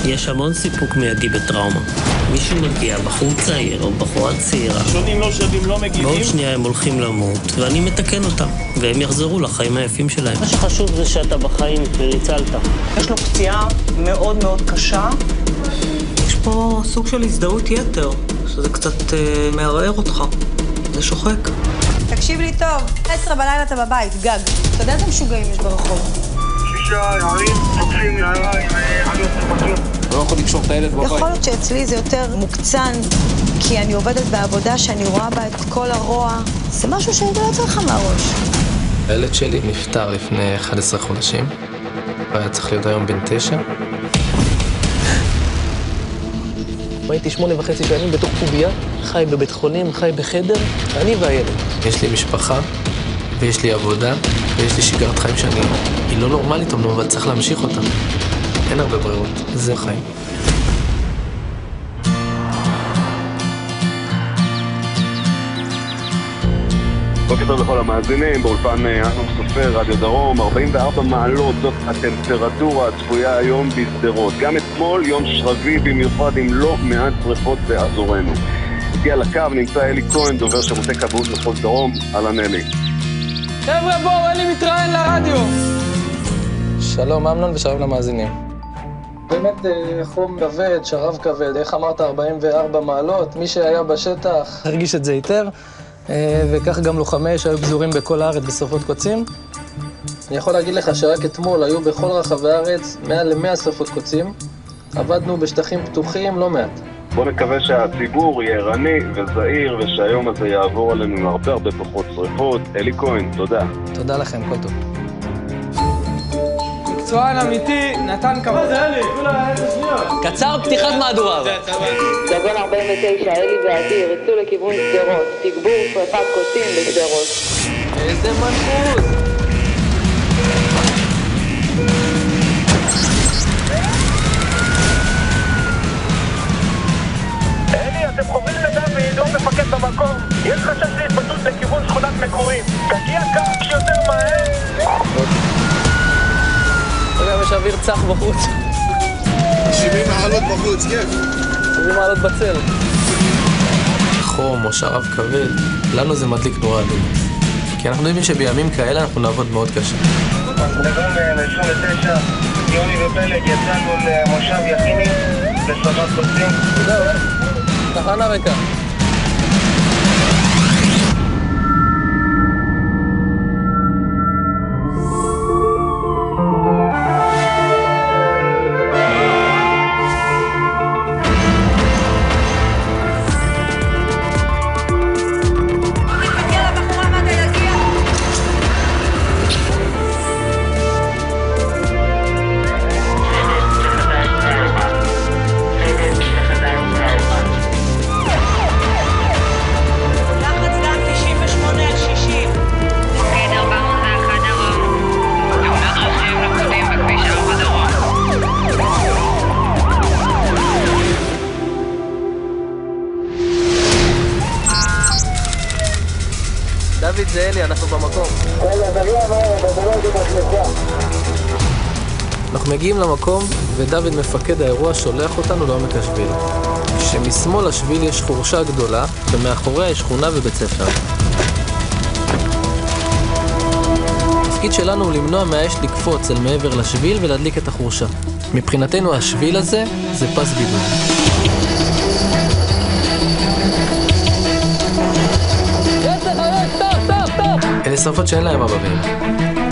יש המון סיפוק מיידי בטראומה. מישהו מגיע, בחור צעיר או בחורה צעירה. שונים לא שווים, לא מגיבים. בעוד שנייה הם הולכים למות, ואני מתקן אותם, והם יחזרו לחיים היפים שלהם. מה שחשוב זה שאתה בחיים וריצלת. יש לו פציעה מאוד מאוד קשה. יש פה סוג של הזדהות יתר, שזה קצת מערער אותך. זה שוחק. תקשיב לי טוב, 10 בלילה אתה בבית, גג. אתה יודע איזה משוגעים יש ברחוב? 6 יערים, תוקפים נערה עם עליות ספקים. לא יכול לקשור את הילד בבית. יכול להיות שאצלי זה יותר מוקצן, כי אני עובדת בעבודה שאני רואה בה את כל הרוע. זה משהו שאני לא יוצא לך מהראש. הילד שלי נפטר לפני 11 חודשים. והיה צריך להיות היום בן 9. הייתי 8.5 שנים בתוך קוביה, חי בבית חולים, חי בחדר, אני והילד. יש לי משפחה, ויש לי עבודה, ויש לי שגרת חיים היא לא נורמלית, אבל צריך להמשיך אותה. אין הרבה ברירות, זה חיים. בוקר טוב לכל המאזינים, באולפן אמנון סופר, רדיו דרום, 44 מעלות, זאת הטמפרטורה הצפויה היום בשדרות. גם אתמול יום שרבי במיוחד עם לא מעט שריפות באזורנו. איתי על הקו נמצא אלי כהן, דובר שירותי כבאות מחוז דרום. אהלן אלי. חבר'ה בואו, אלי מתראיין לרדיו. שלום אמנון ושלום למאזינים. באמת חום כבד, שרב כבד, איך אמרת 44 מעלות, מי שהיה בשטח הרגיש את זה היטב, וכך גם לוחמי שהיו פזורים בכל הארץ בשרפות קוצים. אני יכול להגיד לך שרק אתמול היו בכל רחבי הארץ מעל ל100 שרפות קוצים, עבדנו בשטחים פתוחים לא מעט. בוא נקווה שהציבור יהיה ערני וזהיר ושהיום הזה יעבור עלינו עם הרבה פחות שריפות. אלי כהן, תודה. תודה לכם, כל טוב. מקצוען אמיתי, נתן כבוד. מה זה אלי? כולה 10 שניות. קצר פתיחת מהדורה. דגון 49, אלי ואדיר, יצאו לכיוון שדרות, תגבור שרפת קוצים בשדרות. איזה מנחוס! אלי, אתם חוברים לדוד, לא מפקד במקום. יש חשש להתבטאות לכיוון שכונת מקורים. תגיע כמה שיותר מהר. וגם יש אוויר צח בחוץ. 70 מעלות בחוץ, כיף. 70 מעלות בצל. חום או שרב כבד, לנו זה מדליק נורא אדום. כי אנחנו יודעים שבימים כאלה אנחנו נעבוד מאוד קשה. דגון 29, יוני ופלג, יצאנו למושב יחיני, לשרפת קוצים. זהו, תחנה ריקה. דוד זה אלי, אנחנו במקום. אנחנו מגיעים למקום ודוד מפקד האירוע שולח אותנו לעומק השביל. שמשמאל השביל יש חורשה גדולה ומאחוריה יש שכונה ובית ספר. התפקיד שלנו הוא למנוע מהאש לקפוץ אל מעבר לשביל ולהדליק את החורשה. מבחינתנו השביל הזה זה פס בידוד. אלה שרפות שאין להם מבבים.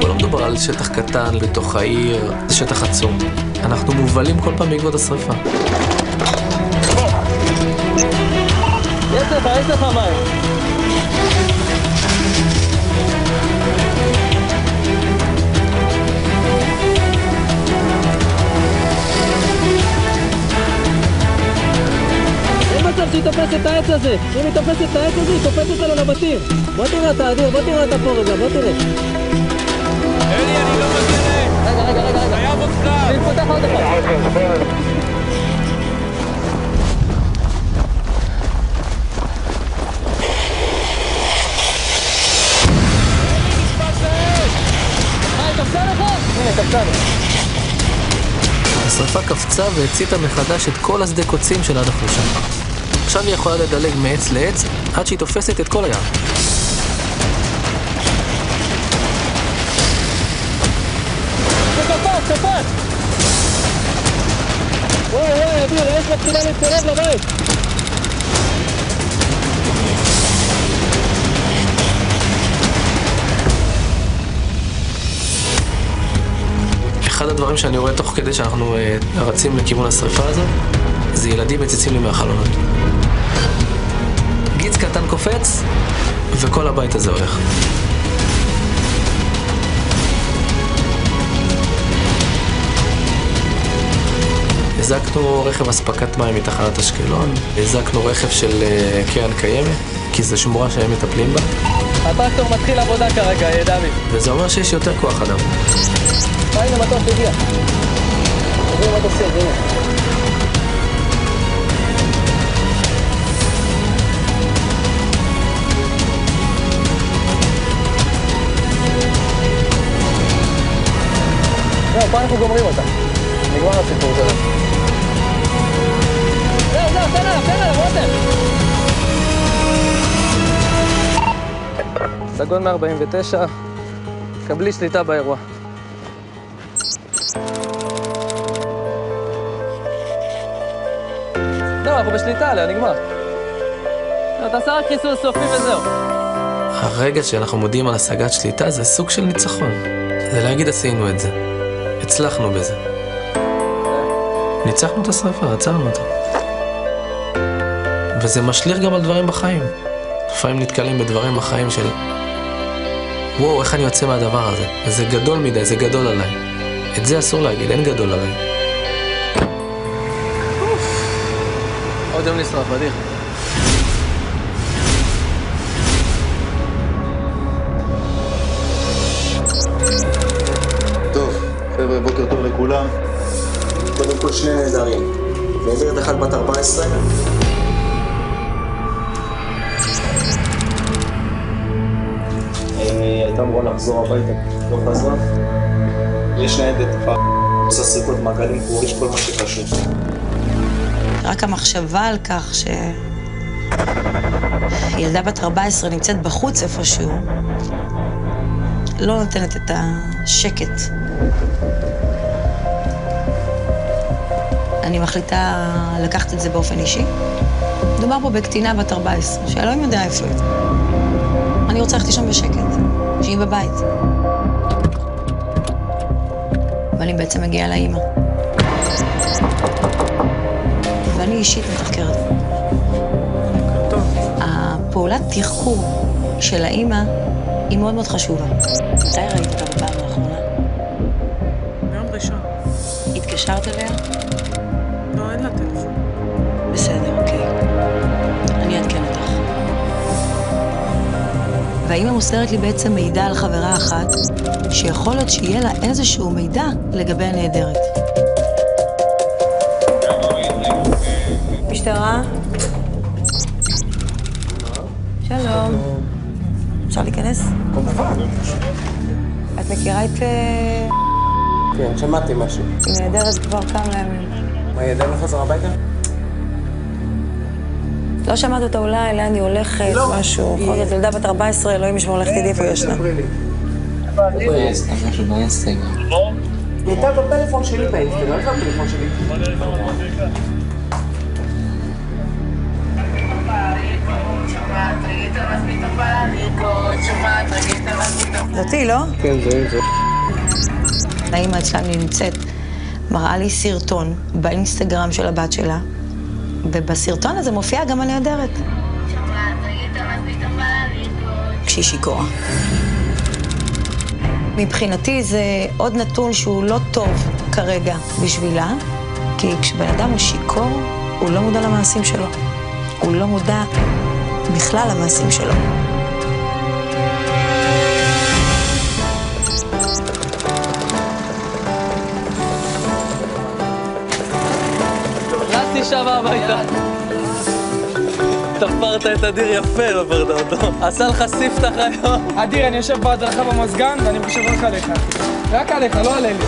פה לא מדובר על שטח קטן בתוך העיר, זה שטח עצום. אנחנו מובלים כל פעם בעקבות השרפה. יש לך מים. אין מצב שהיא תופסת את העץ הזה. אם היא תופסת את העץ הזה, היא תופסת לנו לבתים. בוא תראה את האדיר, בוא תראה את הפור הזה, בוא תראה. אלי, אני לא מזלם. רגע. חייב אותך. אני פותח עוד אחד. קפצה לך? הנה, קפצה לי. השריפה קפצה והציתה מחדש את כל השדה קוצים של עד החושה. עכשיו היא יכולה לדלג מעץ לעץ עד שהיא תופסת את כל היער. קפץ! וואי, אדיר, האש מתחילה להתקרב לבית. אחד הדברים שאני רואה תוך כדי שאנחנו רצים לכיוון השריפה הזאת, זה ילדים מציצים לי מהחלונות. גיץ קטן קופץ, וכל הבית הזה הולך. הזקנו רכב אספקת מים מתחנת אשקלון, הזקנו רכב של קרן קיימת, כי זו שמורה שהם מטפלים בה. הטרקטור מתחיל עבודה כרגע, דוד. וזה אומר שיש יותר כוח אדם. הנה מטוס הגיע. עוברים מטוסים, הנה. זהו, פה אנחנו גומרים אותה. נגמר הסיפור שלנו. זהו, תן לה, רותם! סגון 149, קבלי שליטה באירוע. לא, אנחנו בשליטה עליה, נגמר. תעשה רק חיסול סופי וזהו. הרגע שאנחנו מודיעים על השגת שליטה זה סוג של ניצחון. זה להגיד עשינו את זה. הצלחנו בזה. ניצחנו את השריפה, עצרנו אותה. וזה משליך גם על דברים בחיים. לפעמים נתקלים בדברים בחיים של וואו, איך אני יוצא מהדבר הזה? זה גדול מדי, זה גדול עליי. את זה אסור להגיד, אין גדול עליי. עוד יום נשרף, בדיח. טוב, חבר'ה, בוקר טוב לכולם. קודם כל שני נהדרים. נהדרת אחת בת 14. הייתה אמורה לחזור הביתה, לא חזרה. יש ניידת עושה סריקות מעגלים קרובים, יש כל מה שקשור. רק המחשבה על כך שילדה בת 14 נמצאת בחוץ איפשהו, לא נותנת את השקט. אני מחליטה לקחת את זה באופן אישי. מדובר פה בקטינה בת 14, שאלוהים יודע איפה היא. אני רוצה ללכת לישון בשקט, שהיא בבית. ואני בעצם מגיעה לאמא. ואני אישית מתחקרת. הפעולת תחקור של האמא היא מאוד מאוד חשובה. מתי ראית אותה בפעם האחרונה? ביום ראשון. התקשרת אליה? לא, אין לה טלפון. בסדר, אוקיי. אני אעדכן אותך. והאמא מוסרת לי בעצם מידע על חברה אחת, שיכול להיות שיהיה לה איזשהו מידע לגבי הנהדרת. משטרה? שלום. אפשר להיכנס? כמובן. את מכירה את... כן, שמעתי משהו. היא נהדרת כבר כמה ימים. מה, היא עדיין לא חזרה הביתה? לא שמעת אותה אולי, לאן היא הולכת, משהו. בכל זאת, ילדה בת 14, אלוהים ישמור לך תדעי איפה ישנה. איפה היא עשתה משהו באינסטגרם? היא הייתה בפלאפון שלי באינסטגרם, איפה הפלאפון שלי? זאתי, לא? כן, זה. האמא אצלנו נמצאת, מראה לי סרטון באינסטגרם של הבת שלה, ובסרטון הזה מופיעה גם הנהדרת. כשהיא שיכורה. מבחינתי זה עוד נתון שהוא לא טוב כרגע בשבילה, כי כשבן אדם הוא שיכור, הוא לא מודע למעשים שלו. הוא לא מודע בכלל למעשים שלו. רצתי שם הביתה. תפרת את אדיר יפה, לא פרדת אותו. עשה לך ספתח היום. אדיר, אני יושב בהדרכה במזגן ואני חושב רק עליך. רק עליך, לא עלינו.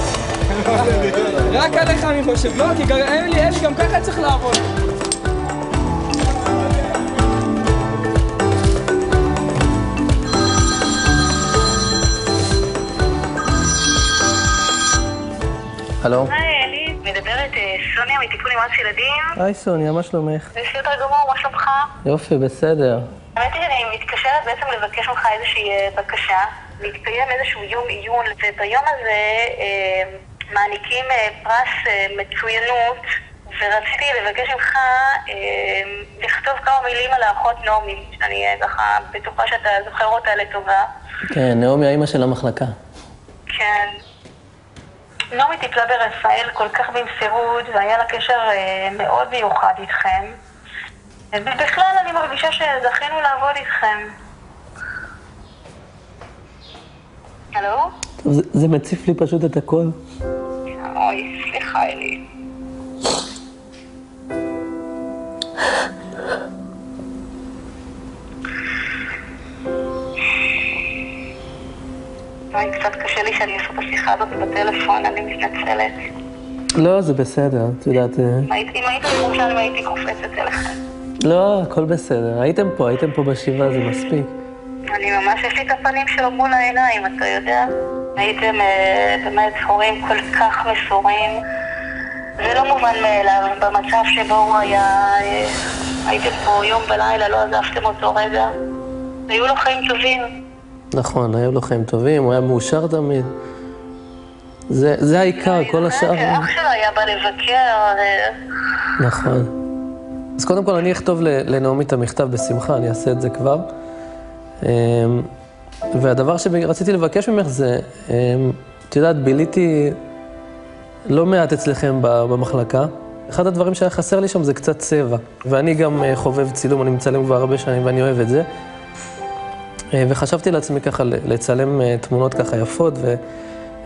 רק עליך אני חושב, לא, כי אין לי אש, גם ככה צריך לעבוד. הלו? היי, אלי, מדברת סוניה מטיפול נמרץ ילדים. היי סוניה, מה שלומך? בסדר גמור, מה שלומך? יופי, בסדר. האמת היא שאני מתקשרת בעצם לבקש ממך איזושהי בקשה, להתקיים איזשהו יום עיון, וביום הזה מעניקים פרס מצוינות, ורציתי לבקש ממך לכתוב כמה מילים על האחות נעמי, שאני ככה בטוחה שאתה זוכר אותה לטובה. כן, נעמי האמא של המחלקה. כן. נעמי טיפלה ברפאל כל כך במסירות, והיה לה קשר מאוד מיוחד איתכם. ובכלל אני מרגישה שזכינו לעבוד איתכם. הלו? זה מציף לי פשוט את הכל. אוי, סליחה אלי. קצת קשה לי שאני אעשה את השיחה הזאת בטלפון, אני מתנצלת. לא, זה בסדר, את יודעת... אם הייתם חושבים הייתי קופצת אליכם. לא, הכל בסדר. הייתם פה בשבעה, זה מספיק. אני ממש, יש לי את הפנים שלו מול העיניים, אתה יודע? הייתם באמת הורים כל כך מסורים. זה לא מובן מאליו, במצב שבו הוא היה... הייתם פה יום בלילה, לא עזבתם אותו רגע. היו לו חיים טובים. נכון, היו לו חיים טובים, הוא היה מאושר תמיד. זה העיקר, כל השאר... אח שלו היה בא לבקר. נכון. אז קודם כל אני אכתוב לנעמי את המכתב בשמחה, אני אעשה את זה כבר. והדבר שרציתי לבקש ממך זה, את יודעת, ביליתי לא מעט אצלכם במחלקה. אחד הדברים שהיה חסר לי שם זה קצת צבע. ואני גם חובב צילום, אני מצלם כבר הרבה שנים ואני אוהב את זה. וחשבתי לעצמי ככה לצלם תמונות ככה יפות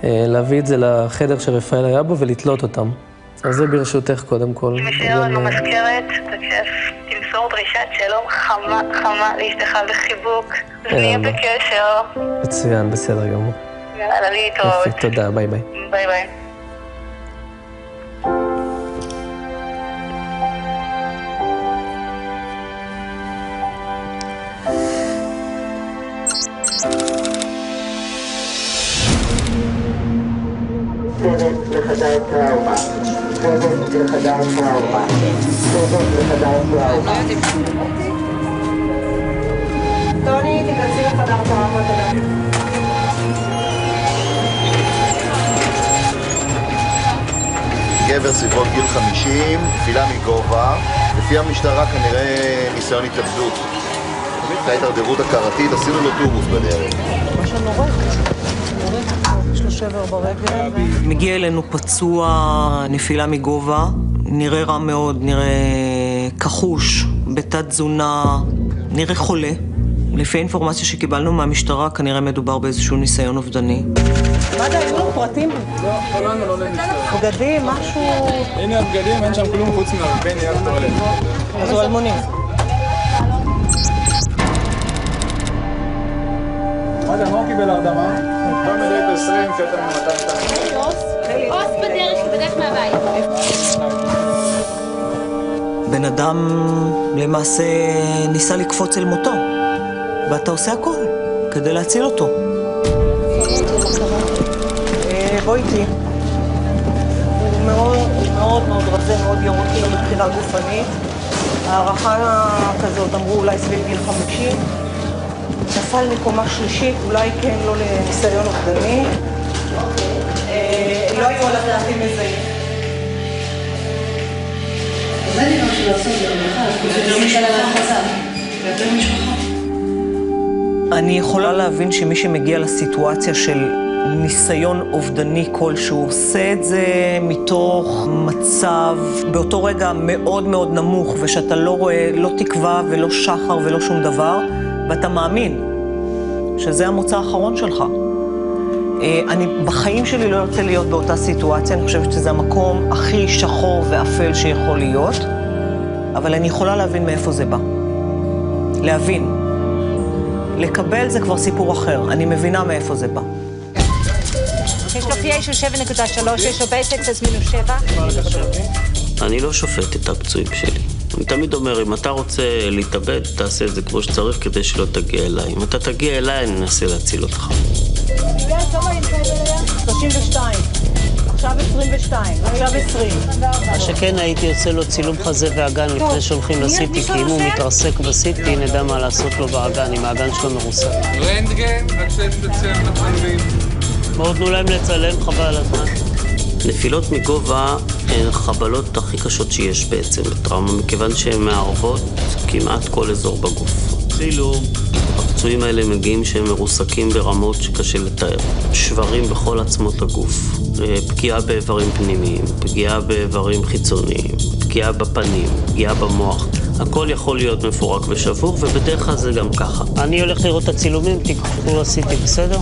ולהביא את זה לחדר שרפאל היה בו ולתלות אותם. אז זה ברשותך קודם כל. אם ישאר לנו מזכרת, בכיף, תמסור דרישת שלום חמה לאשתך בחיבוק, ונהיה בקשר. מצוין, בסדר גמור. יאללה, להתראות. יופי, תודה, ביי ביי. ביי ביי. לחדר טראומה. לחדר טראומה. טוני, תיכנסי לחדר טראומה, תודה. גבר סביבות גיל 50, נפילה מגובה, לפי המשטרה כנראה ניסיון התאבדות. הייתה התדרדרות הכרתית, עשינו לו טובוס בדרך. משהו נורא, יש לו שבר ברגל. מגיע אלינו פצוע, נפילה מגובה, נראה רע מאוד, נראה כחוש, בתת תזונה, נראה חולה. לפי האינפורמציה שקיבלנו מהמשטרה, כנראה מדובר באיזשהו ניסיון אובדני. מה זה, היו לו פרטים? לא, לא למשטרה. בגדים, משהו... הנה הבגדים, אין שם כלום חוץ מהרבה נייר טואלט. אז הוא אלמוני. מה זה, מה הוא קיבל הרדמה? בא מדלת 20, קטע מ-200. עוס בדרך מהבית. בן אדם למעשה ניסה לקפוץ אל מותו, ואתה עושה הכל כדי להציל אותו. בוא איתי. הוא מאוד מאוד רזה, מאוד ירוקים מבחינה גופנית. הערכה כזאת אמרו אולי סביב גיל 50. נפל מקומה שלישית, אולי כן לא לניסיון אובדני. לא היו עליו דעתי מזהים. זה אני לא שלא עושה, זה משל על החזר. ויותר משפחה. אני יכולה להבין שמי שמגיע לסיטואציה של ניסיון אובדני כלשהו, עושה את זה מתוך מצב באותו רגע מאוד מאוד נמוך, ושאתה לא רואה לא תקווה ולא שחר ולא שום דבר, ואתה מאמין שזה המוצא האחרון שלך. אני בחיים שלי לא רוצה להיות באותה סיטואציה, אני חושבת שזה המקום הכי שחור ואפל שיכול להיות, אבל אני יכולה להבין מאיפה זה בא. להבין. לקבל זה כבר סיפור אחר, אני מבינה מאיפה זה בא. יש לו PA של 7.3, יש לו בייס אקסס מינוס 7. אני לא שופט את הפצועים שלי. אני תמיד אומר, אם אתה רוצה להתאבד, תעשה את זה כמו שצריך כדי שלא תגיע אליי. אם אתה תגיע אליי, אני אנסה להציל אותך. 32. עכשיו 22, עכשיו 20. מה שכן, הייתי יוצא לו צילום חזה ואגן לפני שהולכים לסיטי, כי אם הוא מתרסק בסיטי, נדע מה לעשות לו באגן, אם האגן שלו מרוסק. רנטגן, לצאת לצלם מצלמים. מאוד תנו להם לצלם, חבל על הזמן. נפילות מגובה הן חבלות הכי קשות שיש בעצם בטראומה, מכיוון שהן מערבות כמעט כל אזור בגוף. צילום. הפצועים האלה מגיעים שהם מרוסקים ברמות שקשה לתאר. שברים בכל עצמות הגוף, פגיעה באיברים פנימיים, פגיעה באיברים חיצוניים, פגיעה בפנים, פגיעה במוח. הכל יכול להיות מפורק ושבור, ובדרך כלל זה גם ככה. אני הולך לראות את הצילומים, תיקחו עשיתי, בסדר?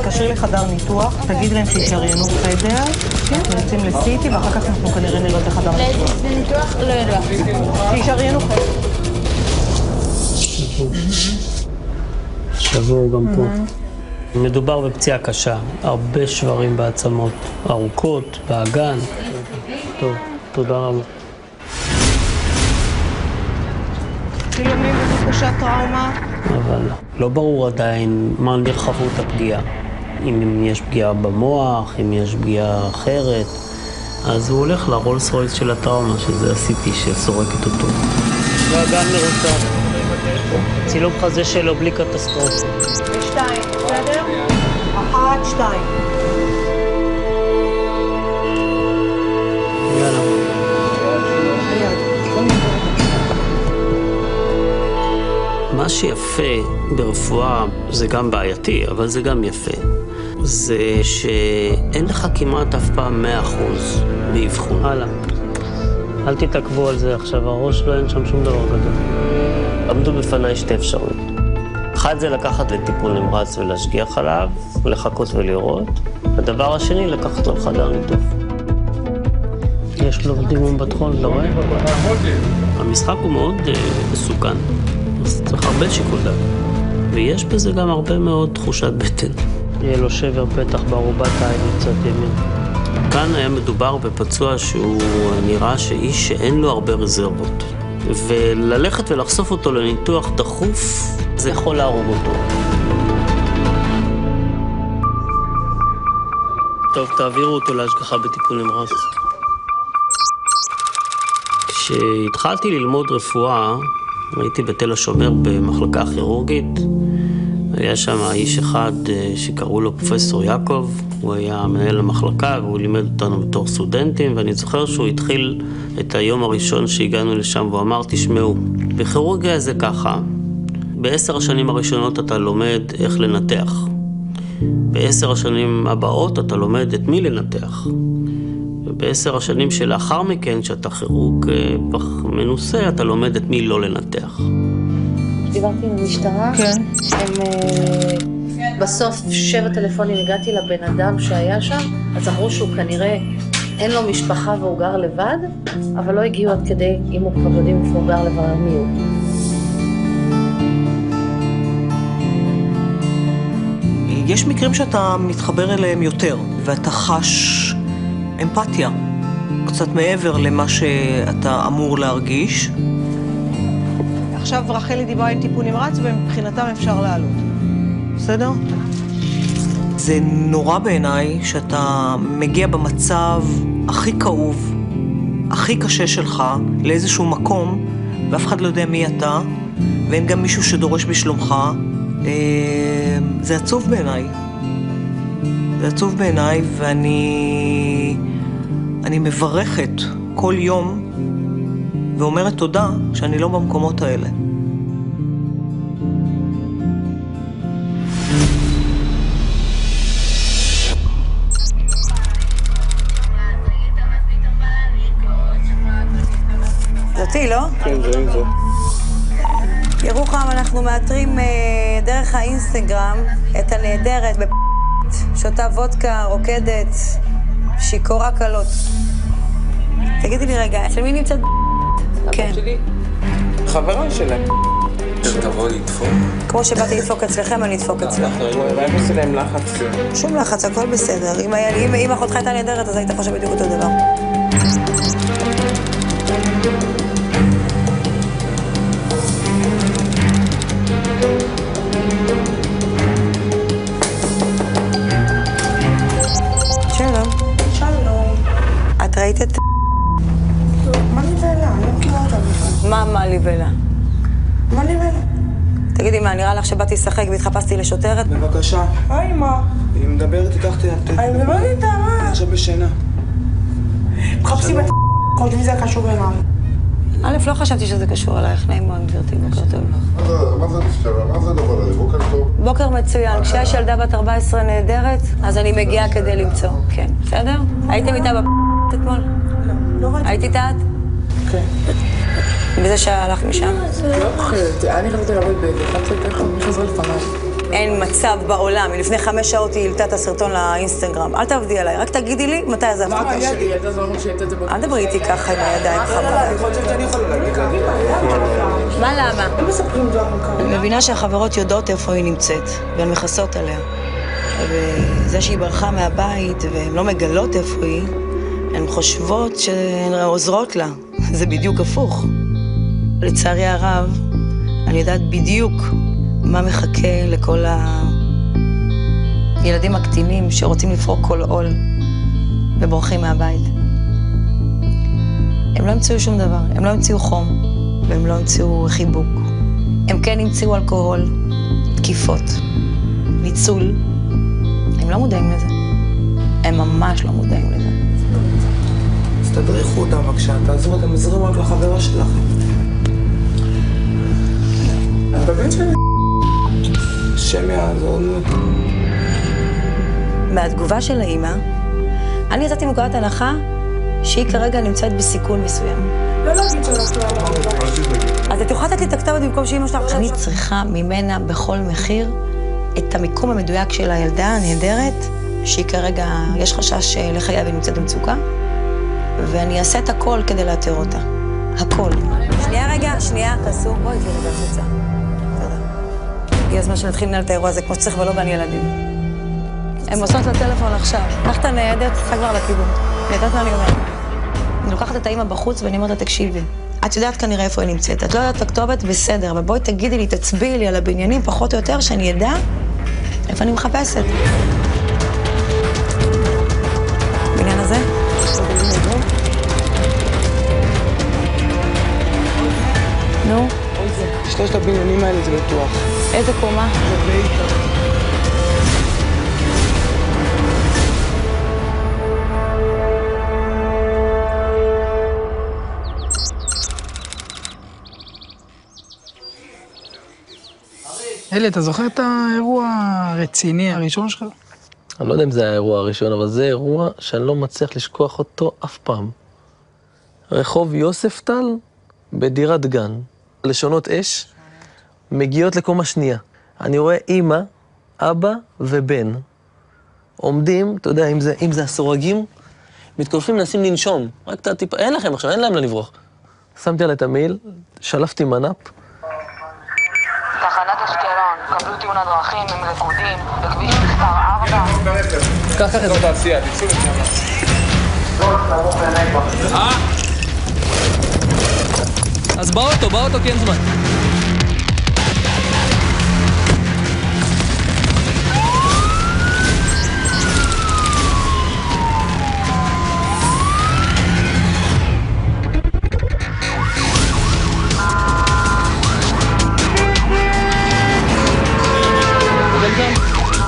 תקשרי לחדר ניתוח, תגיד להם שישריינו חדר, נרצים לסיטי, ואחר כך אנחנו כנראה נראה את החדר ניתוח. לאיזה ניתוח? לא יודע. שישריינו חדר. שבור גם פה. מדובר בפציעה קשה, הרבה שברים בעצמות, ארוכות, באגן. טוב, תודה רבה. צילומים בבקשה טראומה. אבל לא ברור עדיין מה נרחבות הפגיעה. אם יש פגיעה במוח, אם יש פגיעה אחרת. אז הוא הולך לרולס רויס של הטראומה, שזה הסיטי שסורקת אותו. והגן מרוסק. צילום חזה שלו בלי קטסטרופה. 2, בסדר? 1, 2. יאללה. מה שיפה ברפואה זה גם בעייתי, אבל זה גם יפה. זה שאין לך כמעט אף פעם 100% באבחון. הלאה. אל תתעכבו על זה עכשיו, הראש לא אין שם שום דבר גדול. עמדו בפניי שתי אפשרויות. אחד זה לקחת לטיפול נמרץ ולהשגיח עליו, ולחכות ולראות. הדבר השני, לקחת לו חדר ניתוח. יש לו דימום בטחון, אתה רואה? המשחק הוא מאוד מסוכן. אז צריך הרבה שיקול דעת. ויש בזה גם הרבה מאוד תחושת בטן. יהיה לו שבר פתח בארובת העין מצד ימין. כאן היה מדובר בפצוע שהוא נראה שאיש שאין לו הרבה רזרבות. וללכת ולחשוף אותו לניתוח דחוף, זה יכול להרוג אותו. טוב, תעבירו אותו להשגחה בטיפול נמרץ. כשהתחלתי ללמוד רפואה, הייתי בתל השומר במחלקה כירורגית. היה שם איש אחד שקראו לו פרופסור יעקב, הוא היה מנהל המחלקה והוא לימד אותנו בתור סטודנטים, ואני זוכר שהוא התחיל את היום הראשון שהגענו לשם והוא אמר, תשמעו, בכירורגיה זה ככה, ב10 השנים הראשונות אתה לומד איך לנתח, ב10 השנים הבאות אתה לומד את מי לנתח, וב10 השנים שלאחר מכן, שאתה כירורג מנוסה, אתה לומד את מי לא לנתח. דיברתי עם המשטרה, כן. הם בסוף 7 טלפונים הגעתי לבן אדם שהיה שם, אז אמרו שהוא כנראה אין לו משפחה והוא גר לבד, אבל לא הגיעו עד כדי, אם הוא כבר יודעים איפה הוא גר לבד, מי הוא. יש מקרים שאתה מתחבר אליהם יותר, ואתה חש אמפתיה, קצת מעבר למה שאתה אמור להרגיש. עכשיו רחלי דיברה עם טיפול נמרץ, ומבחינתם אפשר לעלות. בסדר? זה נורא בעיניי שאתה מגיע במצב הכי כאוב, הכי קשה שלך, לאיזשהו מקום, ואף אחד לא יודע מי אתה, ואין גם מישהו שדורש בשלומך. זה עצוב בעיניי. זה עצוב בעיניי, ואני מברכת כל יום, ואומרת תודה שאני לא במקומות האלה. זאתי, לא? כן, זה. ירוחם, אנחנו מאתרים דרך האינסטגרם את הנהדרת שותה וודקה, רוקדת, שיכורה קלות. תגידי לי רגע, אצל מי נמצאת? כן. חברה שלה. שתבוא לדפוק? כמו שבאתי לדפוק אצלכם, אני אדפוק אצלך. אנחנו עושים להם לחץ. שום לחץ, הכל בסדר. אם אחותך הייתה נהדרת, אז היית חושב בדיוק אותו דבר. שלום. שלום. את ראית את... מה נבלה? אני לא מכירה אותה בכלל. מה ליבלה? מה נבלה? תגידי, מה, נראה לך שבאתי לשחק והתחפשתי לשוטרת? בבקשה. היי, מה? היא מדברת איתך תת. אני מדברת איתה, מה? היא עכשיו בשינה. מחפשים את חושבים שזה קשור אליי. א', לא חשבתי שזה קשור אלייך. נעים מאוד, גברתי, בוקר טוב. מה זה הדבר הזה? בוקר טוב. בוקר מצוין. כשיש ילדה בת 14 נהדרת, אז אני מגיעה כדי למצוא. כן, בסדר? הייתם איתה אתמול? לא ראיתי. היית איתה את? כן. בזה שהלכת משם? אני חזרתי לעבוד ב-11 ככה, אני חזרה לפניי. אין מצב בעולם. לפני 5 שעות היא העלתה את הסרטון לאינסטגרם. אל תעבדי עליי, רק תגידי לי מתי עזבת אותה. מה שלי? הייתה זרמות שהייתה את זה אל דברי איתי ככה עם הידיים חמודה. אני חושבת שאני יכולה להגיד. מה למה? הם מספרים דברים כאלה. אני מבינה שהחברות יודעות איפה היא נמצאת, והן מכסות עליה. וזה שהיא ברחה מהבית והן לא מגלות איפה היא, הן חושבות שהן עוזרות לה. זה בדיוק הפוך. לצערי הרב, אני יודעת בדיוק מה מחכה לכל הילדים הקטינים שרוצים לפרוק כל עול ובורחים מהבית. הם לא המציאו שום דבר, הם לא המציאו חום והם לא המציאו חיבוק. הם כן המציאו אלכוהול, תקיפות, ניצול. הם לא מודעים לזה. הם ממש לא מודעים לזה. אז תדריכו אותם בבקשה, תעזרו אותם, עזרו רק לחברה שלכם. בבית שלי. שם יעזור. מהתגובה של האמא, אני יצאתי מנקודת הנחה שהיא כרגע נמצאת בסיכון מסוים. לא להגיד שלא אז את יכולה לתת לי את הכתובת במקום שאמא שלך עכשיו? אני צריכה ממנה בכל מחיר את המיקום המדויק של הילדה הנהדרת, שהיא כרגע, יש חשש לחייה ונמצאת במצוקה, ואני אעשה את הכל כדי לאתר אותה. הכל. שנייה רגע, שנייה, תעשו. בואי תראי רגע החוצה. תודה. הגיע הזמן שנתחיל לנהל את האירוע הזה כמו שצריך ולא בעני ילדים. הם עושות לטלפון עכשיו. קח את הניידת, תצחה כבר לכיוון. אני יודעת מה אני אומרת. אני לוקחת את האמא בחוץ ואני אומרת לה, תקשיבי. את יודעת כנראה איפה היא נמצאת. את לא יודעת את הכתובת, בסדר, אבל בואי תגידי לי, תצביעי לי על הבניינים פחות או יותר, שאני אדע איפה אני מחפשת. בניין הזה? נו? שלושת הבניינים האלה זה בטוח. איזה קומה? זה בית. אלי, אתה זוכר את האירוע הרציני הראשון שלך? אני לא יודע אם זה האירוע הראשון, אבל זה אירוע שאני לא מצליח לשכוח אותו אף פעם. רחוב יוספטל בדירת גן. לשונות אש מגיעות לקומה שנייה. אני רואה אמא, אבא ובן. עומדים, אתה יודע, אם זה הסורגים, מתכופים, מנסים לנשום. רק אתה טיפה, אין לכם עכשיו, אין להם לברוח. שמתי עלי את המעיל, שלפתי מנ"פ. תחנת אשקלון, קבלו תאונת דרכים עם ריקודים, בכביש מספר 4. קח את זה. תעשייה, תצאו אז באוטו, כי אין זמן.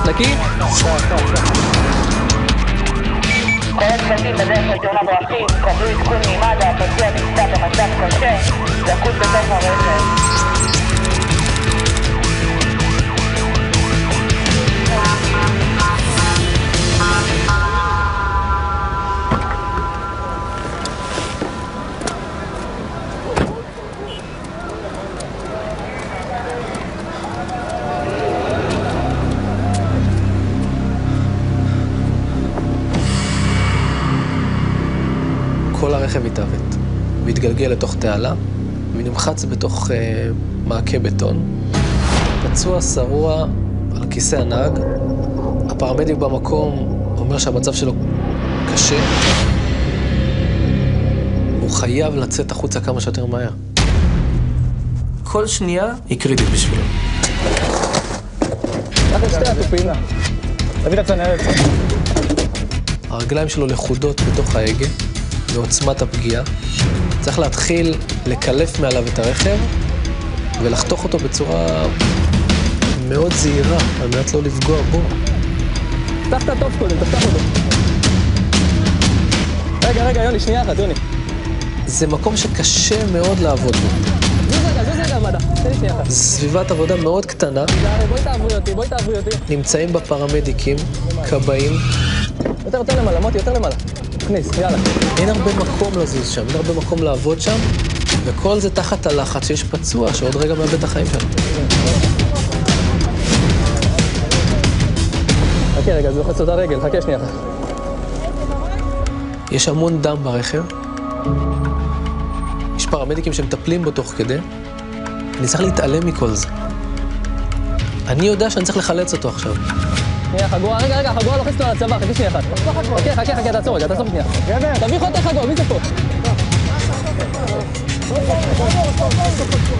נקי? כל הצוותים בדרך של תאונת דרכים קבלו עדכון ממד"א, הפציע נמצא במצב קשה, זקוק בתוך הרכב. כל הרכב התעוות, והתגלגל לתוך תעלה, ונמחץ בתוך מעקה בטון. פצוע שרוע על כיסא הנהג. הפרמדיק במקום אומר שהמצב שלו קשה. הוא חייב לצאת החוצה כמה שיותר מהר. כל שנייה היא קריטית בשבילו. קח את שתי התופים. תביא את הצנרת. הרגליים שלו לחודות בתוך ההגה, מעוצמת הפגיעה. צריך להתחיל לקלף מעליו את הרכב ולחתוך אותו בצורה מאוד זהירה, על מנת לא לפגוע בו. תפתח את הטופ קודם, תפתח אותו. רגע, יוני, שנייה אחת, יוני. זה מקום שקשה מאוד לעבוד בו. זוז רגע, מדע, תן לי שנייה אחת. סביבת עבודה מאוד קטנה. בואי תעברי אותי. נמצאים בה פרמדיקים, כבאים. יותר למעלה, מוטי, יותר למעלה. תכניס, יאללה. אין הרבה מקום לזוז שם, אין הרבה מקום לעבוד שם, וכל זה תחת הלחץ שיש פצוע שעוד רגע מאבד את החיים שלנו. חכה רגע, זה לוחץ אותה רגל, חכה שנייה אחת. יש המון דם ברכב. יש פרמדיקים שמטפלים בו תוך כדי. אני צריך להתעלם מכל זה. אני יודע שאני צריך לחלץ אותו עכשיו. שנייה, חגורה, רגע, חגורה לוחצת לו על הצבא, חכה שנייה אחת. חכה, תעצור רגע, תעצור שנייה. תביא חוטה חגורה, מי זה פה?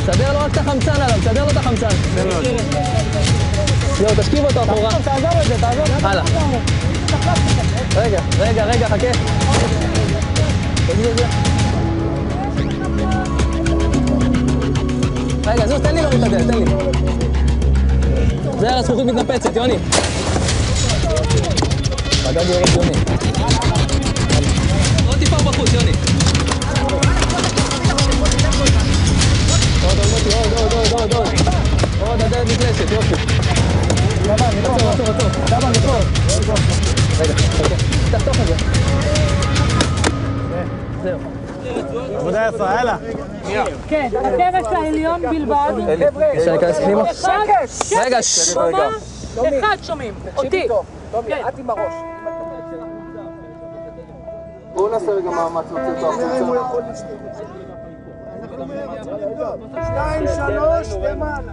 תסדר לו רק את החמצן עליו, תסדר לו את החמצן. זהו, תשכיב אותו אחורה. תעזור את זה. הלאה. רגע, חכה. רגע, זוז, תן לי לא מתעדל, תן לי. זה על הזכוכית מתנפצת, יוני. חגג יורד, יוני. עוד טיפה בחוץ, יוני. עוד, הדלת מתלשת, יופי. דבן, נתרור. רגע, תחתוך את זה. זהו. עבודה יפה, יאללה. כן, הקרש העליון בלבד. אפשר להיכנס פנימה? רגע, אחד שומעים, אותי. את עם הראש. בואו נעשה רגע מאמץ להוציא אותו החוצה. 2, 3, למעלה.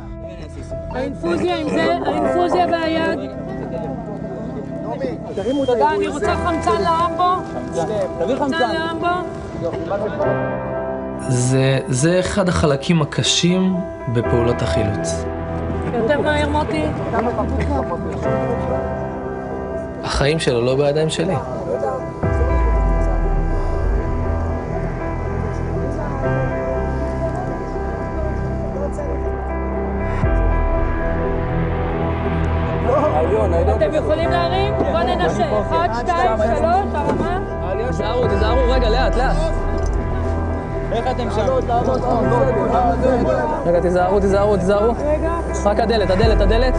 האינפוזיה עם זה, האינפוזיה ביד. תודה, אני רוצה חמצן לאמבו. תביא חמצן לאמבו. זה אחד החלקים הקשים בפעולות החילוץ. יותר מהר מוטי. החיים שלו לא בידיים שלי. אתם יכולים להרים? בוא ננסה. 1, 2, 3, הרמה. תזהרו, רגע, לאט. איך אתם שם? רגע, תזהרו. רק הדלת.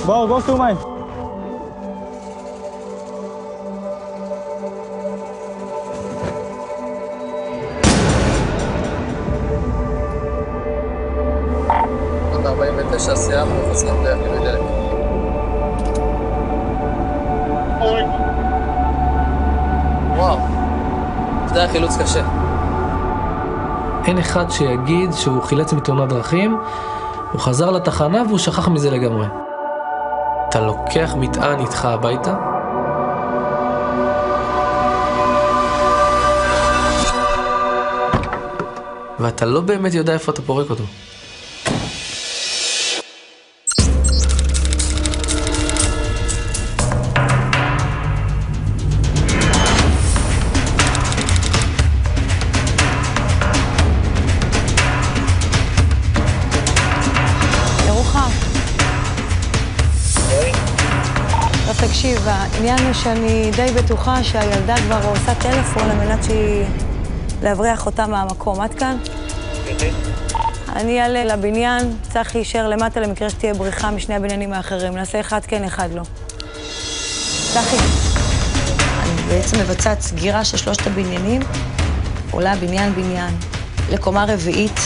בואו, סעו מים. עוד 49 סיימנו, חוזרים דרך לימי דלק. וואו, זה היה חילוץ קשה. אין אחד שיגיד שהוא חילץ מתאונת דרכים, הוא חזר לתחנה והוא שכח מזה לגמרי. אתה לוקח מטען איתך הביתה, ואתה לא באמת יודע איפה אתה פורק אותו. תקשיב, העניין הוא שאני די בטוחה שהילדה כבר עושה טלפון על מנת שהיא להבריח אותה מהמקום. עד כאן? אני אעלה לבניין, צריך להישאר למטה למקרה שתהיה בריחה משני הבניינים האחרים. נעשה אחד כן, אחד לא. צחי, אני בעצם מבצעת סגירה של 3 הבניינים, עולה בניין לקומה רביעית.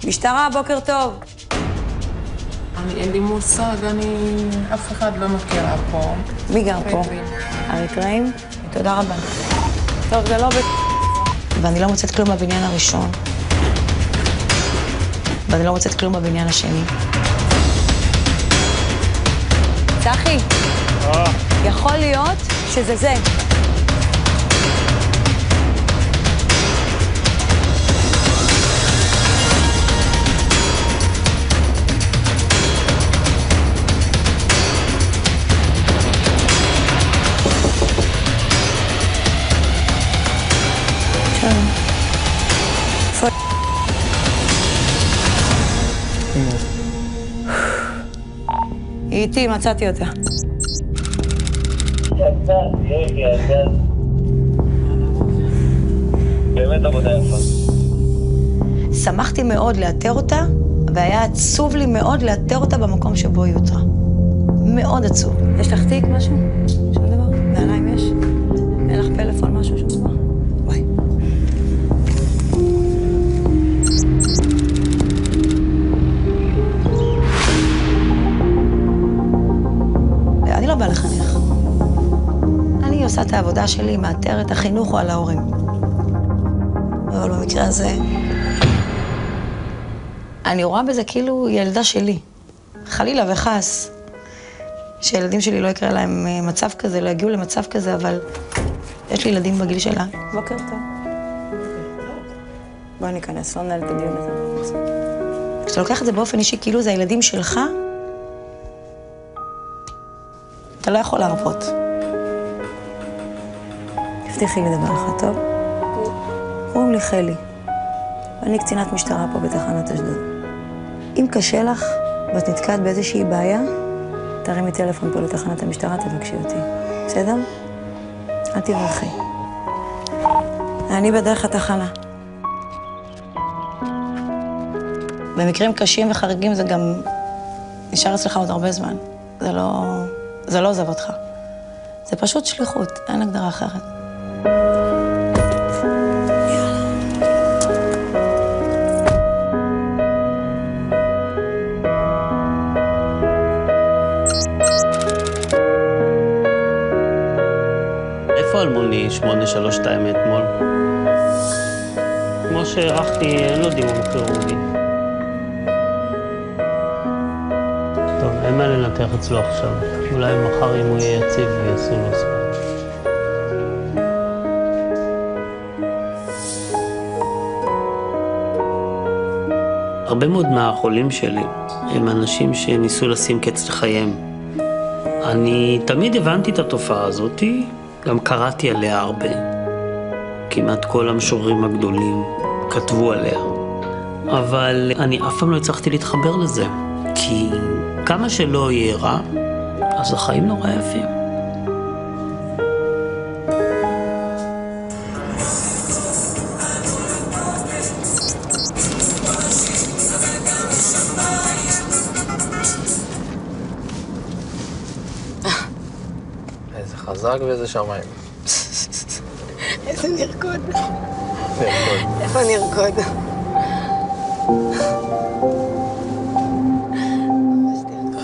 משטרה, בוקר טוב. אין לי מושג, אף אחד לא מכירה פה. מי גר פה? אריתראים? תודה רבה. טוב, זה לא ואני לא מוצאת כלום בבניין הראשון. ואני לא מוצאת כלום בבניין השני. צחי, יכול להיות שזה זה. היא איתי, מצאתי אותה. באמת עבודה יפה. שמחתי מאוד לאתר אותה, והיה עצוב לי מאוד לאתר אותה במקום שבו היא אותרה. מאוד עצוב. יש לך תיק משהו? שום דבר? נעליים יש? אין לך פלאפון משהו? שום דבר? וואי. אני לא באה לחנך. אני עושה את העבודה שלי, מאתרת החינוך או על ההורים. אבל במקרה הזה, אני רואה בזה כאילו ילדה שלי. חלילה וחס, שילדים שלי לא יקרה להם מצב כזה, לא יגיעו למצב כזה, אבל יש לי ילדים בגיל שלה. בוקר טוב. בואי ניכנס, לא ננהל את הדיון הזה. כשאתה לוקח את זה באופן אישי, כאילו זה הילדים שלך, אתה לא יכול להרפות. הבטיחי לי דבר אחד, טוב? קוראים לי חלי. ואני קצינת משטרה פה בתחנת אשדוד. אם קשה לך ואת נתקעת באיזושהי בעיה, תרימי טלפון פה לתחנת המשטרה, תבקשי אותי. בסדר? אל תברחי. אני בדרך לתחנה. במקרים קשים וחריגים זה גם נשאר אצלך עוד הרבה זמן. זה לא עוזב אותך. זה פשוט שליחות, אין הגדרה אחרת. איפה אלמוני 832 אתמול? כמו שהערכתי, אין לו דימום כירורגי. טוב, אין מה לנתח אצלו עכשיו. אולי מחר אם הוא יהיה יציב ויעשו לו ספר. הרבה מאוד מהחולים שלי הם אנשים שניסו לשים קץ לחייהם. אני תמיד הבנתי את התופעה הזאת, גם קראתי עליה הרבה. כמעט כל המשוררים הגדולים כתבו עליה. אבל אני אף פעם לא הצלחתי להתחבר לזה, כי כמה שלא יהיה רע, אז החיים נורא יפים. איזה חזק ואיזה שמיים. איזה נרקוד. איפה נרקוד?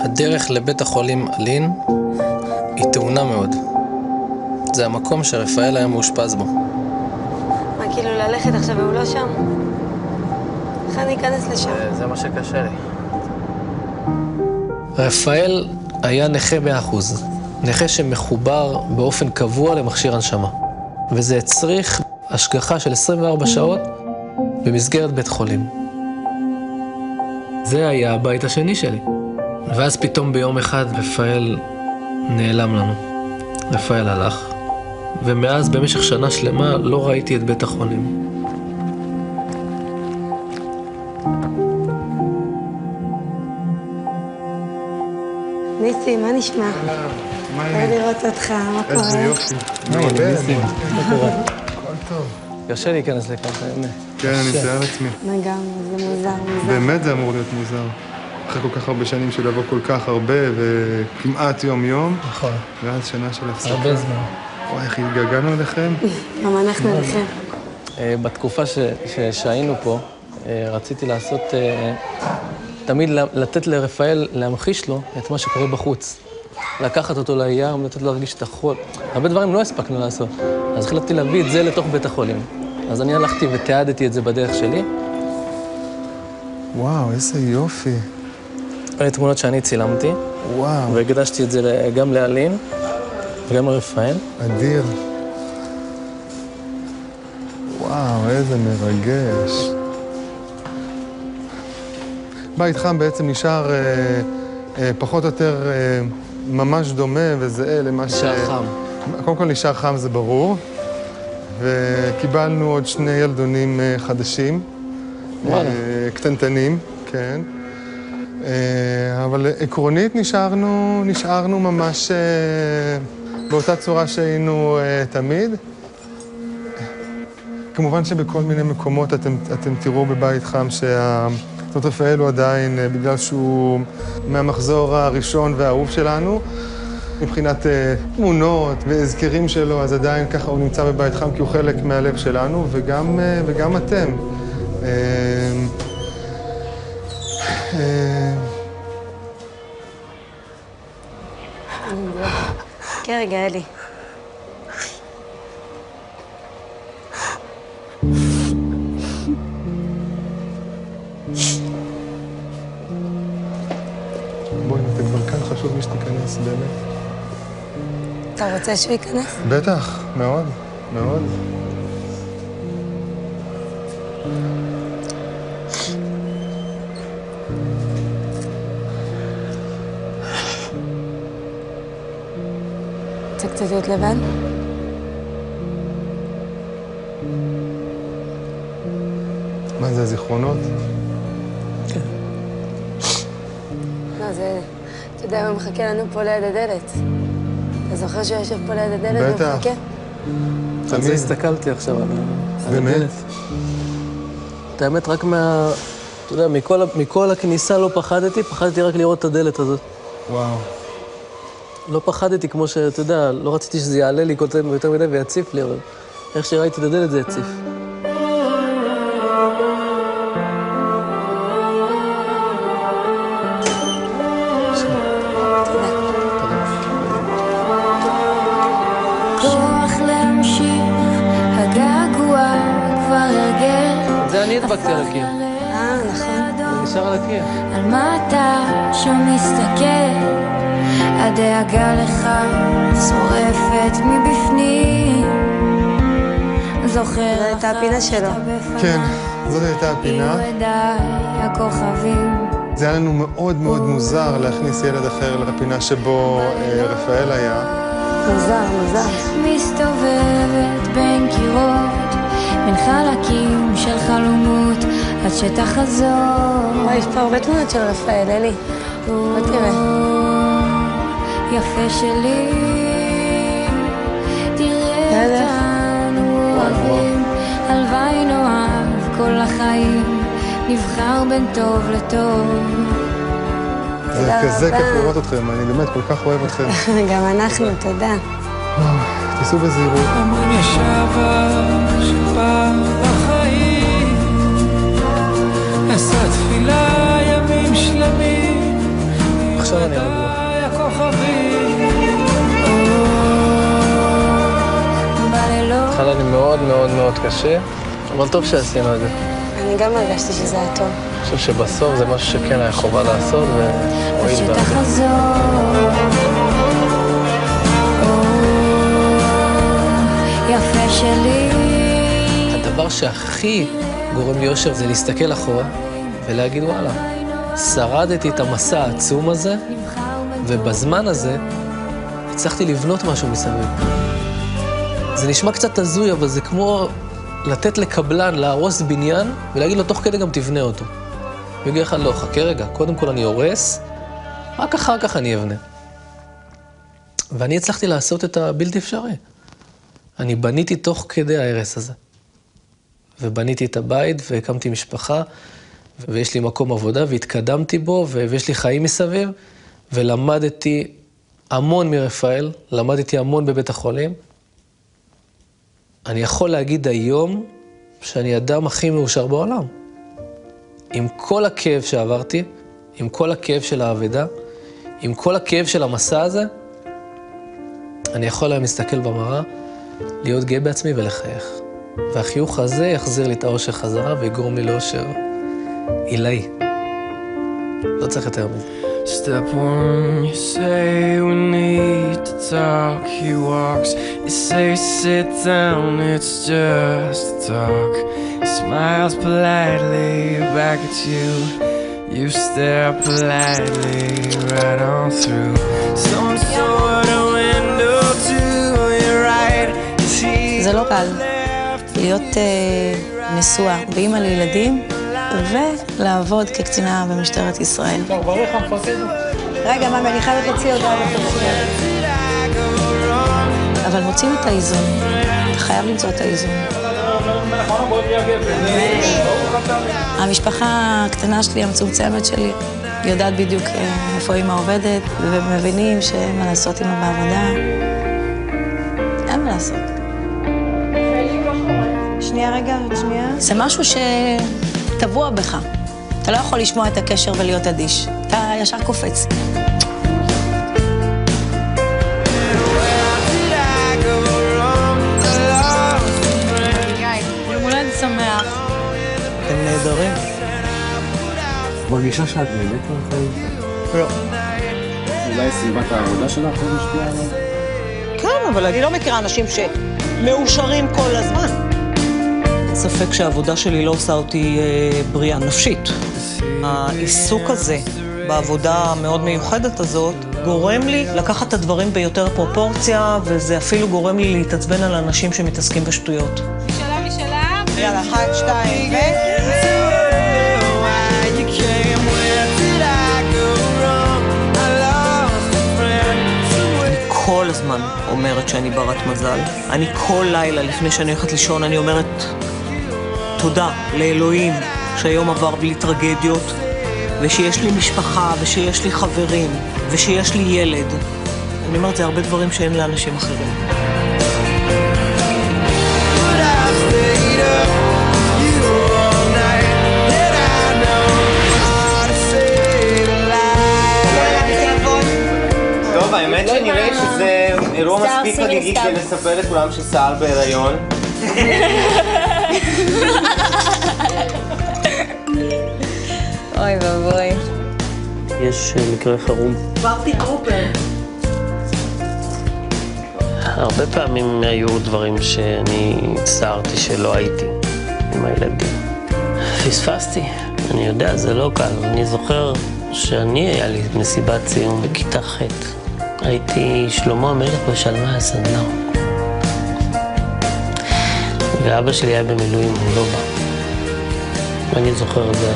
הדרך לבית החולים אלין היא טעונה מאוד. זה המקום שרפאל היה מאושפז בו. מה, כאילו ללכת עכשיו והוא לא שם? איך אני אכנס לשם? זה מה שקשה לי. רפאל היה נכה 100%. נכה שמחובר באופן קבוע למכשיר הנשמה. וזה הצריך השגחה של 24 שעות במסגרת בית חולים. זה היה הבית השני שלי. ואז פתאום ביום אחד רפאל נעלם לנו. רפאל הלך, ומאז במשך שנה שלמה לא ראיתי את בית החולים. ניסי, מה נשמע? מה טוב לראות אותך, מה קורה? איזה יופי. ניסים, מה קורה? הכל טוב. קשה להיכנס לכאן, הנה. כן, אני מתאר לעצמי. לגמרי, זה מוזר. באמת זה אמור להיות מוזר. אחרי כל כך הרבה שנים של לבוא כל כך הרבה, וכמעט יום-יום. נכון. ואז שנה של הפסקה. הרבה זמן. וואי, איך התגעגענו אליכם? גם אנחנו אליכם. בתקופה שהיינו פה, רציתי לעשות, תמיד לתת לרפאל, להמחיש לו את מה שקורה בחוץ. לקחת אותו לים, לתת לו להרגיש את החול. הרבה דברים לא הספקנו לעשות. אז החלטתי להביא את זה לתוך בית החולים. אז אני הלכתי ותיעדתי את זה בדרך שלי. וואו, איזה יופי. אלה תמונות שאני צילמתי. וואו. והקדשתי את זה גם לאלין וגם לרפאל. אדיר. וואו, איזה מרגש. בית חם בעצם נשאר פחות או יותר ממש דומה וזהה למה נשאר חם. קודם כל נשאר חם, זה ברור. וקיבלנו עוד 2 ילדונים חדשים. וואלה. קטנטנים, כן. אבל עקרונית נשארנו ממש באותה צורה שהיינו תמיד. כמובן שבכל מיני מקומות אתם תראו בבית חם זאת רפאל הוא עדיין, בגלל שהוא מהמחזור הראשון והאהוב שלנו, מבחינת תמונות והזכרים שלו, אז עדיין ככה הוא נמצא בבית חם כי הוא חלק מהלב שלנו, וגם אתם. כן, רגע, אלי. בואי, אתה כבר כאן, חשוב מי שתיכנס, באמת. אתה רוצה שהוא ייכנס? בטח, מאוד, מאוד. רוצה קצת להיות לבד? מה זה, הזיכרונות? כן. לא, זה... אתה יודע, הוא מחכה לנו פה ליד הדלת. אתה זוכר שהוא יושב פה ליד הדלת בטח. ומחכה? על זה הסתכלתי עכשיו על באמת? את האמת, רק אתה יודע, מכל הכניסה לא פחדתי רק לראות את הדלת הזאת. וואו. לא פחדתי כמו שאתה יודע, לא רציתי שזה יעלה לי יותר מדי ויציף לי, אבל איך שראיתי את הדלת זה יציף. זה אני הדבקתי על הקיר. נכון. זה נשאר על הקיר. על מה אתה שם מסתכל? הדאגה לך שורפת מבפנים. זוכר זו הייתה הפינה שלו. כן, זאת הייתה הפינה. זה היה לנו מאוד מאוד מוזר להכניס ילד אחר לפינה שבו רפאל היה. מוזר. מסתובבת בין קירות, בין חלקים של חלומות, עד שתחזור. יש פה הרבה תמונות של רפאל, אלי. בוא תראה. יפה שלי, תראה אותנו אוהבים, הלוואי נאהב כל החיים, נבחר בין טוב לטוב. זה כזה כיף לראות אתכם, אני באמת כל כך אוהב אתכם. גם אנחנו, תודה. תיסעו בזהירות. אומרים יש אהבה שבא בחיים, עשה תפילה ימים שלמים, עכשיו אני רגוע. התחלה לי מאוד מאוד מאוד קשה, אבל טוב שעשינו את זה. אני גם הרגשתי שזה היה טוב. אני חושב שבסוף זה משהו שכן היה חובה לעשות, והועיל בעד. יפה שלי. הדבר שהכי גורם לי אושר זה להסתכל אחורה ולהגיד וואלה, שרדתי את המסע העצום הזה, ובזמן הזה הצלחתי לבנות משהו מסביב. זה נשמע קצת הזוי, אבל זה כמו לתת לקבלן להרוס בניין ולהגיד לו תוך כדי גם תבנה אותו. ויגיד לך, לא, חכה רגע, קודם כל אני הורס, רק אחר כך אני אבנה. ואני הצלחתי לעשות את הבלתי אפשרי. אני בניתי תוך כדי ההרס הזה. ובניתי את הבית והקמתי משפחה, ויש לי מקום עבודה והתקדמתי בו, ויש לי חיים מסביב, ולמדתי המון מרפאל, למדתי המון בבית החולים. אני יכול להגיד היום שאני אדם הכי מאושר בעולם. עם כל הכאב שעברתי, עם כל הכאב של האבדה, עם כל הכאב של המסע הזה, אני יכול היום להסתכל במראה, להיות גאה בעצמי ולחייך. והחיוך הזה יחזיר לי את האושר חזרה ויגרום לי לאושר עילאי. לא צריך יותר מזה. Step one, you say we need to talk. He walks, you say sit down, it's just a talk. He smiles politely back at you. You stare politely right on through. Some sort of window to your right. זה לא קל להיות נשואה ואימא לילדים ולעבוד כקצינה במשטרת ישראל. טוב, ברך המפקד. רגע, מאמי, אני חייבת להוציא הודעה לפרסום. אבל מוצאים את האיזון. אתה חייב למצוא את האיזון. המשפחה הקטנה שלי, המצומצמת שלי, יודעת בדיוק איפה אמא עובדת, ומבינים שאין מה לעשות אמא בעבודה. אין מה לעשות. שנייה, רגע, שנייה. זה משהו שטבוע בך. אתה לא יכול לשמוע את הקשר ולהיות אדיש. אתה ישר קופץ. יום הולדת שמח. אתם נהדרים. מרגישה שאת באמת מהחיים? לא. אולי סביבת העבודה שלך לא משפיעה עליו? כן, אבל אני לא מכירה אנשים שמאושרים כל הזמן. ספק שהעבודה שלי לא עושה אותי בריאה נפשית. העיסוק הזה בעבודה המאוד מיוחדת הזאת גורם לי לקחת את הדברים ביותר פרופורציה, וזה אפילו גורם לי להתעצבן על אנשים שמתעסקים בשטויות. משלה. יאללה, 1, 2, ו... כל הזמן אומרת שאני ברת מזל. אני כל לילה לפני שאני הולכת לישון, אני אומרת תודה לאלוהים שהיום עבר בלי טרגדיות, ושיש לי משפחה, ושיש לי חברים, ושיש לי ילד. אני אומרת, זה הרבה דברים שאין לאנשים אחרים. טוב, האמת שנראה שזה אירוע מספיק חגיגי כדי לספר לכולם שסער בהיריון. אוי ואבוי. יש מקרה חירום. ברתי טרופר. הרבה פעמים היו דברים שאני הצטערתי שלא הייתי עם הילדים. פספסתי, אני יודע, זה לא קל. אני זוכר היה לי מסיבת סיום בכיתה ח'. הייתי שלמה המלך ושלמי הסנדלר. ואבא שלי היה במילואים, הוא לא בא. אני זוכר את זה.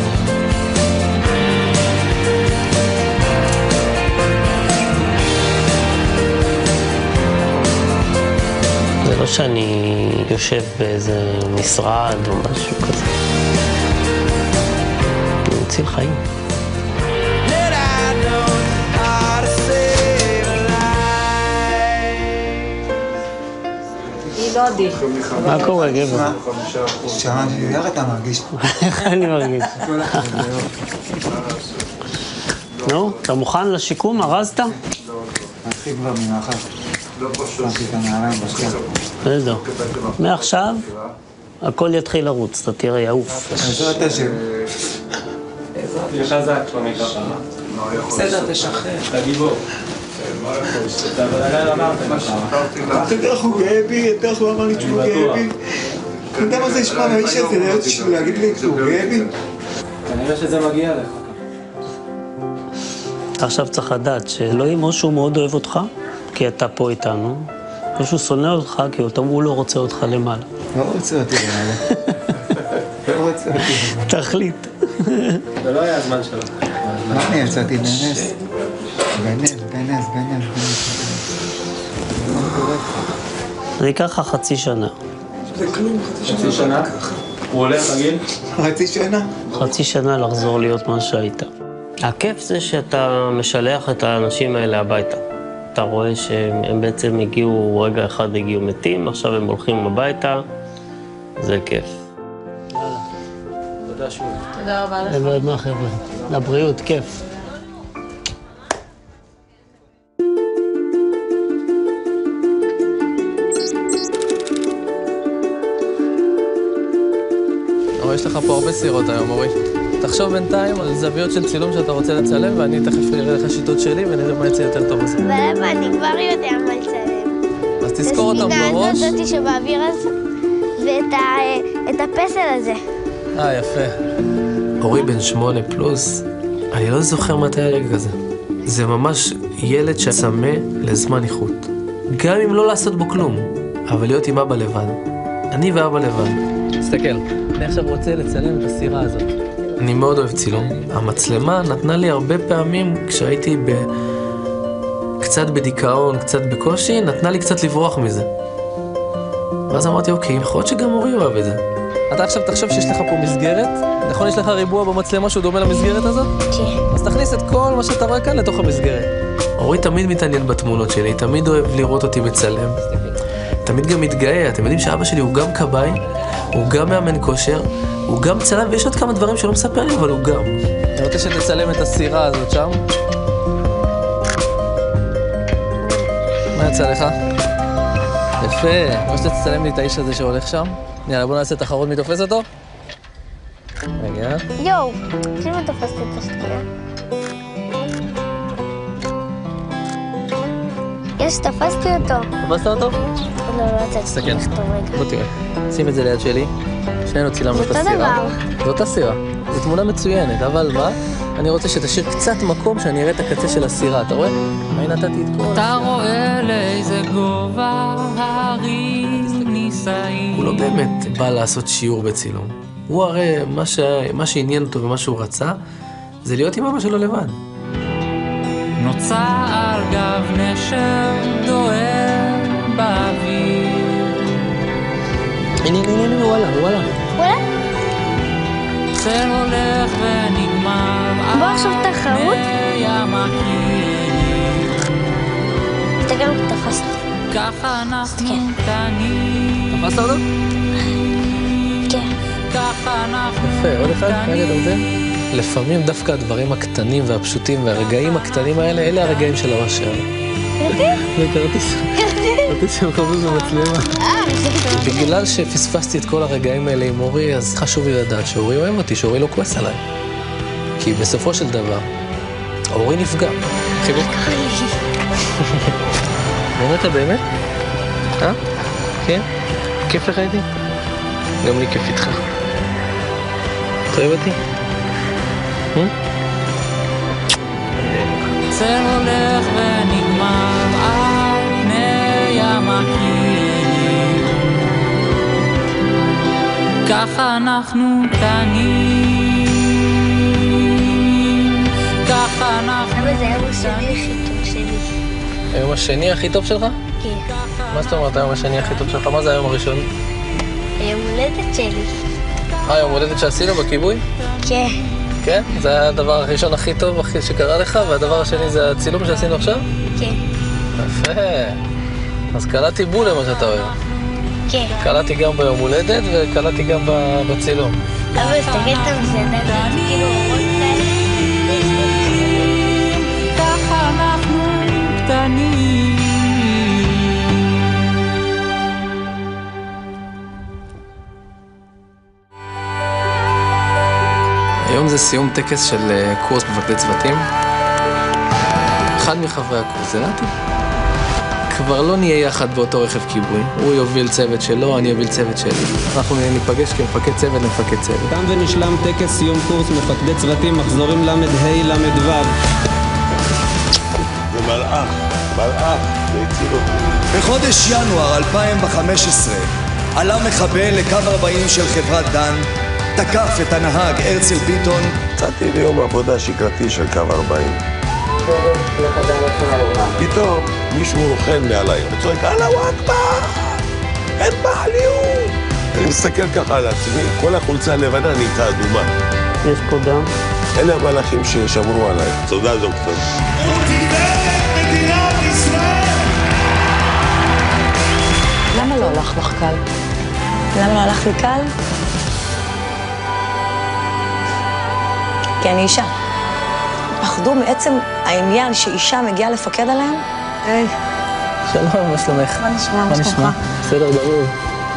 זה לא שאני יושב באיזה משרד או משהו כזה. אני מציל חיים. דודי. מה קורה, גבר? שעה, איך אתה מרגיש? איך אני מרגיש? נו, אתה מוכן לשיקום? ארזת? נתחיל כבר מנחת. שמתי את הנעליים בשקע. בסדר. מעכשיו, הכל יתחיל לרוץ, אתה תראה, יעוף. בעזרת השם. חזק, שלומי ככה. בסדר, תשחרר. אתה גיבור. אתה בדגל אמרת משהו. אתה יודע איך הוא גאה בי, אתה איך הוא אמר לי שהוא גאה בי. אתה יודע מה זה ישמע מהאיש הזה, להיות שלו להגיד לי שהוא גאה בי? כנראה שזה מגיע לך. עכשיו צריך לדעת שאלוהים או שהוא מאוד אוהב אותך, כי אתה פה איתנו, או שהוא שונא אותך, כי הוא לא רוצה אותך למעלה. לא רוצה אותי למעלה. לא רוצה אותי. תחליט. זה לא היה הזמן שלו. מה אני יצאתי בנס? בנס. זה ייקח לך חצי שנה. זה כלום, חצי שנה? הוא הולך רגיל? חצי שנה. חצי שנה לחזור להיות מה שהיית. הכיף זה שאתה משלח את האנשים האלה הביתה. אתה רואה שהם בעצם הגיעו, רגע אחד הגיעו מתים, עכשיו הם הולכים הביתה, זה כיף. תודה שוב. תודה רבה לך. מאוד מה חבר'ה, לבריאות, כיף. יש לך פה הרבה סירות היום, אורי. תחשוב בינתיים על זוויות של צילום שאתה רוצה לצלם, ואני תכף אראה לך שיטות שלי ונראה מה יצא יותר טוב בזה. ולמה אני כבר יודע מה לצלם. אז תזכור אותם בראש. הספינה הזאת שבאוויר הזה, ואת הפסל הזה. יפה. אורי בן 8 פלוס, אני לא זוכר מתי הרגע הזה. זה ממש ילד שצמא לזמן איכות. גם אם לא לעשות בו כלום, אבל להיות עם אבא לבד. אני ואבא לבד. תסתכל, אני עכשיו רוצה לצלם את הסירה הזאת. אני מאוד אוהב צילום. המצלמה נתנה לי הרבה פעמים, כשהייתי קצת בדיכאון, קצת בקושי, נתנה לי קצת לברוח מזה. ואז אמרתי, אוקיי, יכול להיות שגם אורי אוהב את זה. אתה עכשיו תחשוב שיש לך פה מסגרת, נכון יש לך ריבוע במצלמה שהוא דומה למסגרת הזאת? כן. אז תכניס את כל מה שאתה רואה כאן לתוך המסגרת. אורי תמיד מתעניין בתמונות שלי, תמיד אוהב לראות אותי מצלם. תמיד גם מתגאה, אתם יודעים שאבא שלי הוא גם קב"י, הוא גם מאמן כושר, הוא גם צלם, ויש עוד כמה דברים שלא מספר לי, אבל הוא גם. אני רוצה שתצלם את הסירה הזאת שם. מה יצא לך? יפה. כמו שתצלם לי את האיש הזה שהולך שם. יאללה, בוא נעשה תחרות מי תופס אותו. רגע. יואו, כמה תפסתי את השנייה? יש, תפסתי אותו. תפסת אותו? לא, לא יצאתי. תסתכל. רגע. בוא תראה. שים את זה ליד שלי. שנינו צילמנו את הסירה. זה אותו דבר. זו אותה סירה. זו תמונה מצוינת, אבל מה? אני רוצה שתשאיר קצת מקום שאני אראה את הקצה של הסירה, אתה רואה? מה נתתי את כל... אתה רואה לאיזה גובה ההרים נישאים. הוא לא באמת בא לעשות שיעור בצילום. הוא הרי מה שעניין אותו ומה שהוא רצה, זה להיות עם אבא שלו לבד. נוצר על גב נשר דוהר באוויר. הנה, וואלה. צל הולך ונגמר. בוא עכשיו תחרות. תסתכל, תפסתי. ככה אנחנו קטנים. תפסת אותו? כן. ככה אנחנו יפה, עוד אחד? רגע, אתה רוצה? לפעמים דווקא הדברים הקטנים והפשוטים והרגעים הקטנים האלה, אלה הרגעים של האושר. זה כרטיס של חבוד במצלמה. בגלל שפספסתי את כל הרגעים האלה עם אורי, אז חשוב לי לדעת שאורי אוהב אותי, שאורי לא כועס עליי. כי בסופו של דבר, אורי נפגע. חיבוק. באמת? באמת? כן? כיף לך איתי? גם לי כיף איתך. אתה אוהב אותי? צל הולך ונגמר על פני המקיר. ככה אנחנו קטנים. ככה אנחנו... אבל זה היום השני הכי טוב שלי. היום השני הכי טוב שלך? כן. מה זאת אומרת היום השני הכי טוב שלך? מה זה היום הראשון? היום הולדת שלי. היום הולדת שעשינו בכיבוי? כן. כן? זה היה הדבר הראשון הכי טוב שקרה לך, והדבר השני זה הצילום שעשינו עכשיו? כן. יפה. אז קלעתי בול למה שאתה אוהב. כן. קלעתי גם ביום הולדת וקלעתי גם בצילום. אבל תסתכל את המסעדה, זה כאילו אורות כאלה. ככה אנחנו קטנים. היום זה סיום טקס של קורס מפקדי צוותים. אחד מחברי הקורס זה נתי. כבר לא נהיה יחד באותו רכב כיבוי. הוא יוביל צוות שלו, אני אוביל צוות שלי. אנחנו ניפגש כמפקד צוות למפקד צוות. תם ונשלם טקס סיום קורס מפקדי צוותים, מחזורים למ"ה למ"ו. זה מלאך, והציל אותי. בחודש ינואר 2015 עלה מחבל לקו 40 של חברת דן, תקף את הנהג הרצל ביטון. יצאתי ביום עבודה שגרתי של קו 40. פתאום מישהו רוכן מעליי וצועק, אללהו אכבר! אין בעליות! אני מסתכל ככה על עצמי, כל החולצה הלבנה נהייתה אדומה. יש פה דם. אלה המלאכים ששמרו עליי. תודה דוקטור. הוא דיבר את מדינת ישראל! למה לא הלך לך קל? למה לא הלך לי קל? כי אני אישה. פחדו מעצם העניין שאישה מגיעה לפקד עליהם. היי. שלום, מה שלומך? מה נשמע? מה נשמע? בסדר גמור.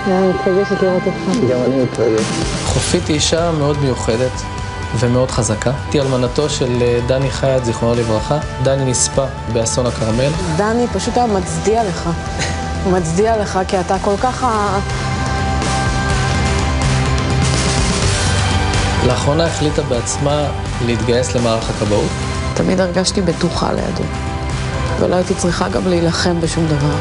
אני מתרגשת לראות אותך. גם אני מתרגש. חופית היא אישה מאוד מיוחדת ומאוד חזקה. הייתי אלמנתו של דני חייט, זיכרונו לברכה. דני נספה באסון הכרמל. דני פשוט היה מצדיע לך. הוא מצדיע לך כי אתה כל כך... לאחרונה החליטה בעצמה להתגייס למערך הכבאות. תמיד הרגשתי בטוחה לידו, ולא הייתי צריכה גם להילחם בשום דבר.